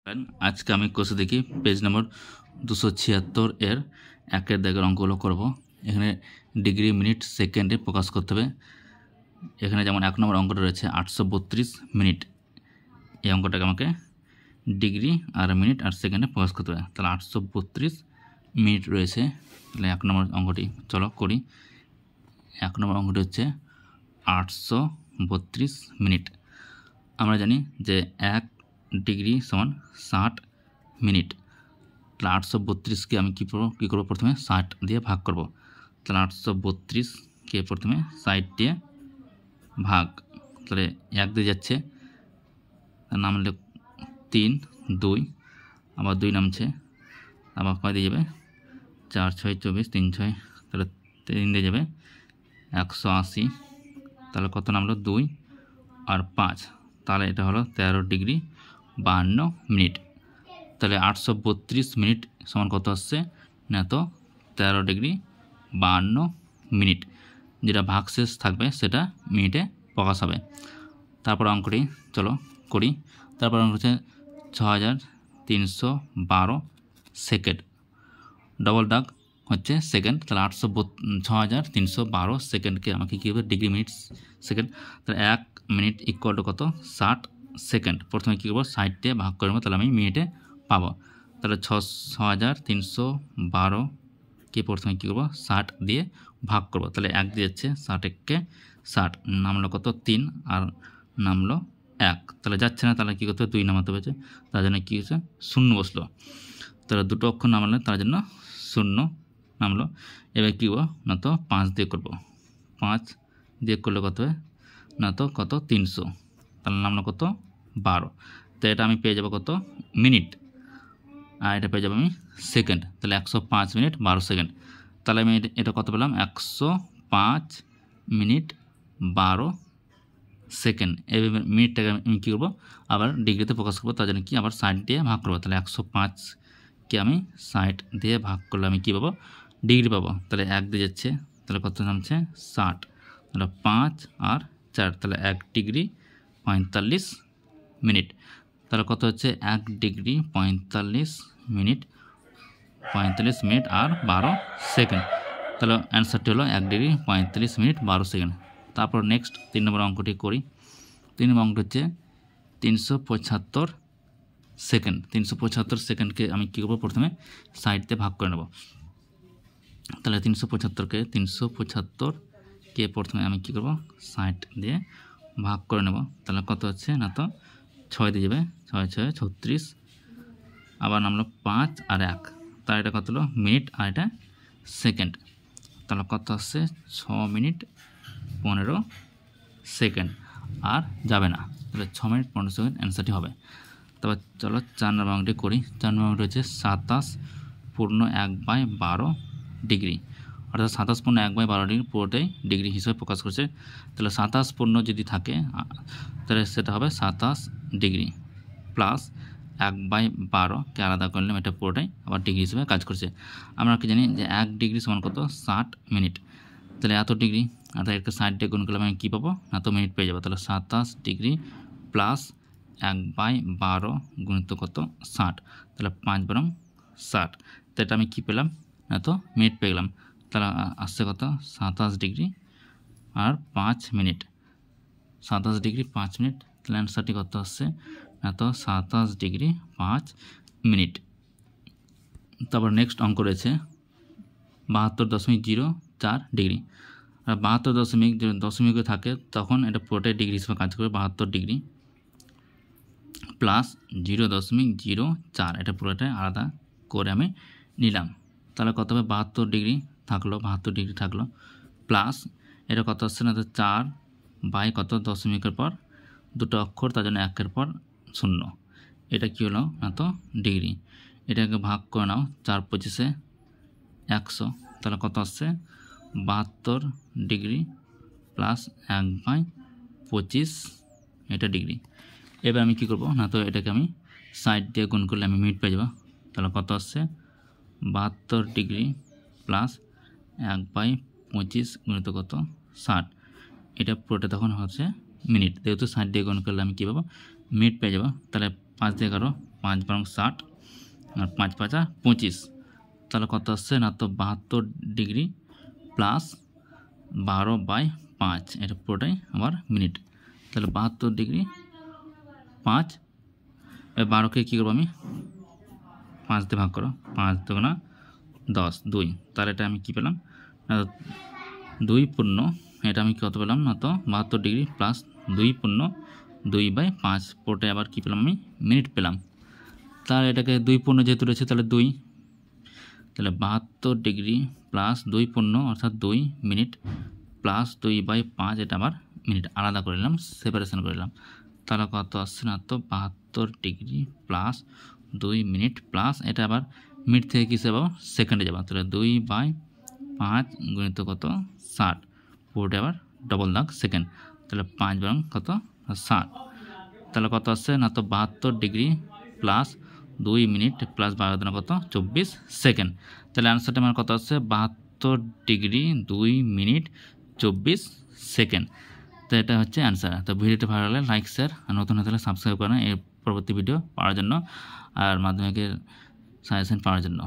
आज के আমি কোর্সে দেখি পেজ নম্বর 276 এর একের দাগের অঙ্কগুলো করব। এখানে ডিগ্রি মিনিট সেকেন্ডে প্রকাশ করতে হবে। এখানে যেমন এক নম্বর অঙ্কটা রয়েছে 832 মিনিট। এই অঙ্কটাকে আমাকে ডিগ্রি আর মিনিট আর সেকেন্ডে প্রকাশ করতে হবে। তাহলে 832 মিনিট রয়েছে। তাহলে এক নম্বর অঙ্কটি চলো করি। এক নম্বর অঙ্কটি হচ্ছে 832 মিনিট। আমরা জানি যে 1 ডিগ্রি সমান 60 মিনিট। তাহলে 832কে আমি কী করবো প্রথমে 60 দিয়ে ভাগ করব। তাহলে 832কে প্রথমে 60 দিয়ে ভাগ, তাহলে 1 দিয়ে যাচ্ছে, তার নামলে 3 2, আবার 2 নামছে, আবার কয় দিয়ে যাবে 4 6 24, 3 6, তাহলে 3 দিয়ে যাবে 180। তাহলে কত নামলো 2 আর 5, তাহলে এটা হলো 13 ডিগ্রি 52 মিনিট। তাহলে 832 মিনিট সমান কত আসছে না, তো 13 ডিগ্রি 52 মিনিট। যেটা ভাগশেষ থাকবে সেটা মিনিটে প্রকাশ হবে। তারপর অঙ্কটি চলো করি। তারপর অঙ্ক হচ্ছে 6312 সেকেন্ড। ডবল দাগ হচ্ছে সেকেন্ড। তাহলে 6312 সেকেন্ডকে আমাকে কী হবে ডিগ্রি মিনিট সেকেন্ড। তাহলে 1 মিনিট ইকুয়াল টু কত 60 সেকেন্ড। প্রথমে কী করবো 60 দিয়ে ভাগ করবো, তাহলে আমি মিনিটে পাবো। তাহলে 6312কে প্রথমে কী করবো 60 দিয়ে ভাগ করবো। তাহলে 1 দিয়ে যাচ্ছে, 60কে 60, নামলো কত 3 আর নামলো 1, তাহলে যাচ্ছে না, তাহলে কী করতে হবে 2 নামাতে হয়েছে, তার জন্য কী হচ্ছে শূন্য বসলো। তাহলে দুটো অক্ষর নামালে তার জন্য শূন্য নামলো। এবার কী করবো না, তো 5 দিয়ে করবো। 5 দিয়ে করলে কত হয় না, তো কত 300, তাহলে নামলো কত 12। তো এটা আমি পেয়ে যাবো কত মিনিট, আর এটা পেয়ে যাবো আমি সেকেন্ড। তাহলে 105 মিনিট 12 সেকেন্ড। তাহলে আমি এটা কত পেলাম 105 মিনিট 12 সেকেন্ড। এই মিনিটটাকে আমি কী করবো আবার ডিগ্রিতে প্রকাশ করবো, তার জন্য কি আবার 60 দিয়ে ভাগ করবো। তাহলে 105কে আমি 60 দিয়ে ভাগ করলে আমি কী পাবো ডিগ্রি পাবো। তাহলে 1 দিয়ে যাচ্ছে, তাহলে কত নামছে 60, তাহলে 5 আর 4, তাহলে 1 ডিগ্রি 45 মিনিট। তাহলে কত হচ্ছে 1 ডিগ্রি 45 মিনিট, 45 মিনিট আর 12 সেকেন্ড। তাহলে অ্যান্সারটি হলো 1 ডিগ্রি 45 মিনিট 12 সেকেন্ড। তারপর নেক্সট 3 নম্বর অঙ্কটি করি। 3 নম্বর অঙ্কটি হচ্ছে 375 সেকেন্ড। 375 সেকেন্ডকে আমি কী করবো প্রথমে 60 দিয়ে ভাগ করে নেব। তাহলে 375কে প্রথমে আমি কী করবো 60 দিয়ে ভাগ করে নেব। তাহলে কত হচ্ছে না, তো 6 দিয়ে যাবে, 6 6 36, আবার নামলো 5 আর 1, তার এটা কত হলো মিনিট আর এটা সেকেন্ড। তাহলে কত আসছে 6 মিনিট 15 সেকেন্ড, আর যাবে না। তাহলে 6 মিনিট 15 সেকেন্ড অ্যান্সারটি হবে। তারপর চলো 4 নম্বর অঙ্কটি করি। 4 নম্বর অঙ্কটি হচ্ছে 27/1/12 ডিগ্রি, অর্থাৎ 27/1/12 ডিগ্রি পুরোটাই ডিগ্রি হিসেবে প্রকাশ করছে। তাহলে 27 যদি থাকে তাহলে সেটা হবে 27 ডিগ্রি প্লাস 1/12কে আলাদা করলাম, এটা পুরোটাই আবার ডিগ্রি হিসেবে কাজ করছে। আমরা কি জানি যে 1 ডিগ্রি সমান কত 60 মিনিট। তাহলে এত ডিগ্রি, অর্থাৎ এটাকে 60 দিয়ে গুণ করলে আমি কী পাবো না, তো মিনিট পেয়ে যাবো। তাহলে 27 ডিগ্রি প্লাস 1/12 গুণিত কত 60, তাহলে 5 বরং 60। তো এটা আমি কী পেলাম না, তো মিনিট পেয়ে গেলাম। তাহলে আসছে কত 27 ডিগ্রি আর 5 মিনিট, 27 ডিগ্রি 5 মিনিট। তাহলে অ্যান্সারটি কত আসছে না, তো 27 ডিগ্রি 5 মিনিট। তারপর নেক্সট অঙ্ক রয়েছে 72.04 ডিগ্রি। আর 72 দশমিকে থাকে তখন এটা পুরোটাই ডিগ্রি হিসেবে কাজ করবে। 72 ডিগ্রি প্লাস 0.04, এটা পুরোটাই আলাদা করে আমি নিলাম। তাহলে কত হবে 72 ডিগ্রি থাকলো, 72 ডিগ্রি থাকলো, প্লাস এটা কত আসছে না, তো 4 বাই কত দশমিকের পর দুটো অক্ষর, তার জন্য 1-এর পর 0, এটা কী হলো না, তো ডিগ্রি। এটাকে ভাগ করে নাও 4 25 100, তাহলে কত আসছে 72 ডিগ্রি প্লাস 1/25, এটা ডিগ্রি। এবার আমি কী করবো না, তো এটাকে আমি 60 দিয়ে গুণ করলে আমি মিনিট পেয়ে যাবো। তাহলে কত আসছে 72 ডিগ্রি প্লাস 1/25 গুণিত কত 60, এটা পুরোটা তখন হচ্ছে মিনিট। যেহেতু 60 দিয়ে গুণ করলে আমি কী পাবো মিনিট পেয়ে যাবো। তাহলে 5 দিয়ে 11 5 বরং 60 আর 5 5 25, তাহলে কত আসছে না তো 72 ডিগ্রি প্লাস 12/5, এটা পুরোটাই আবার মিনিট। তাহলে 72 ডিগ্রি 5, 12কে কী করবো আমি 5 দিয়ে ভাগ করো, 5 দুগুণা 10, 2, তাহলে এটা আমি কী পেলাম না 2 পূর্ণ, এটা আমি কত পেলাম না তো 72 ডিগ্রি প্লাস 2 পূর্ণ 2/5, পুরোটাই আবার কী পেলাম আমি মিনিট পেলাম। তাহলে এটাকে 2 পূর্ণ যেহেতু রয়েছে তাহলে 2, তাহলে 72 ডিগ্রি প্লাস 2 পূর্ণ অর্থাৎ 2 মিনিট প্লাস 2/5, এটা আবার মিনিট আলাদা করে নিলাম, সেপারেশন করে নিলাম। তাহলে কত আসছে না তো 72 ডিগ্রি প্লাস 2 মিনিট প্লাস এটা আবার মিনিট থেকে কিসে যাবো সেকেন্ডে যাবো, তাহলে 2/5 গুণিত কত 60, পুরোটা আবার ডবল দাগ সেকেন্ড, তাহলে 5 বরং কত 60, তাহলে কত আসছে না তো 72 ডিগ্রি প্লাস 2 মিনিট প্লাস 12 দিন কত 24 সেকেন্ড। তাহলে অ্যান্সারটা আমার কত আসছে 72 ডিগ্রি 2 মিনিট 24 সেকেন্ড। তো এটা হচ্ছে অ্যান্সার। তো ভিডিওটা ভালো লাগলে লাইক শেয়ার আর নতুন হলে সাবস্ক্রাইব করেন এর পরবর্তী ভিডিও পাওয়ার জন্য আর মাধ্যমিকের সাজেশন পাওয়ার জন্য।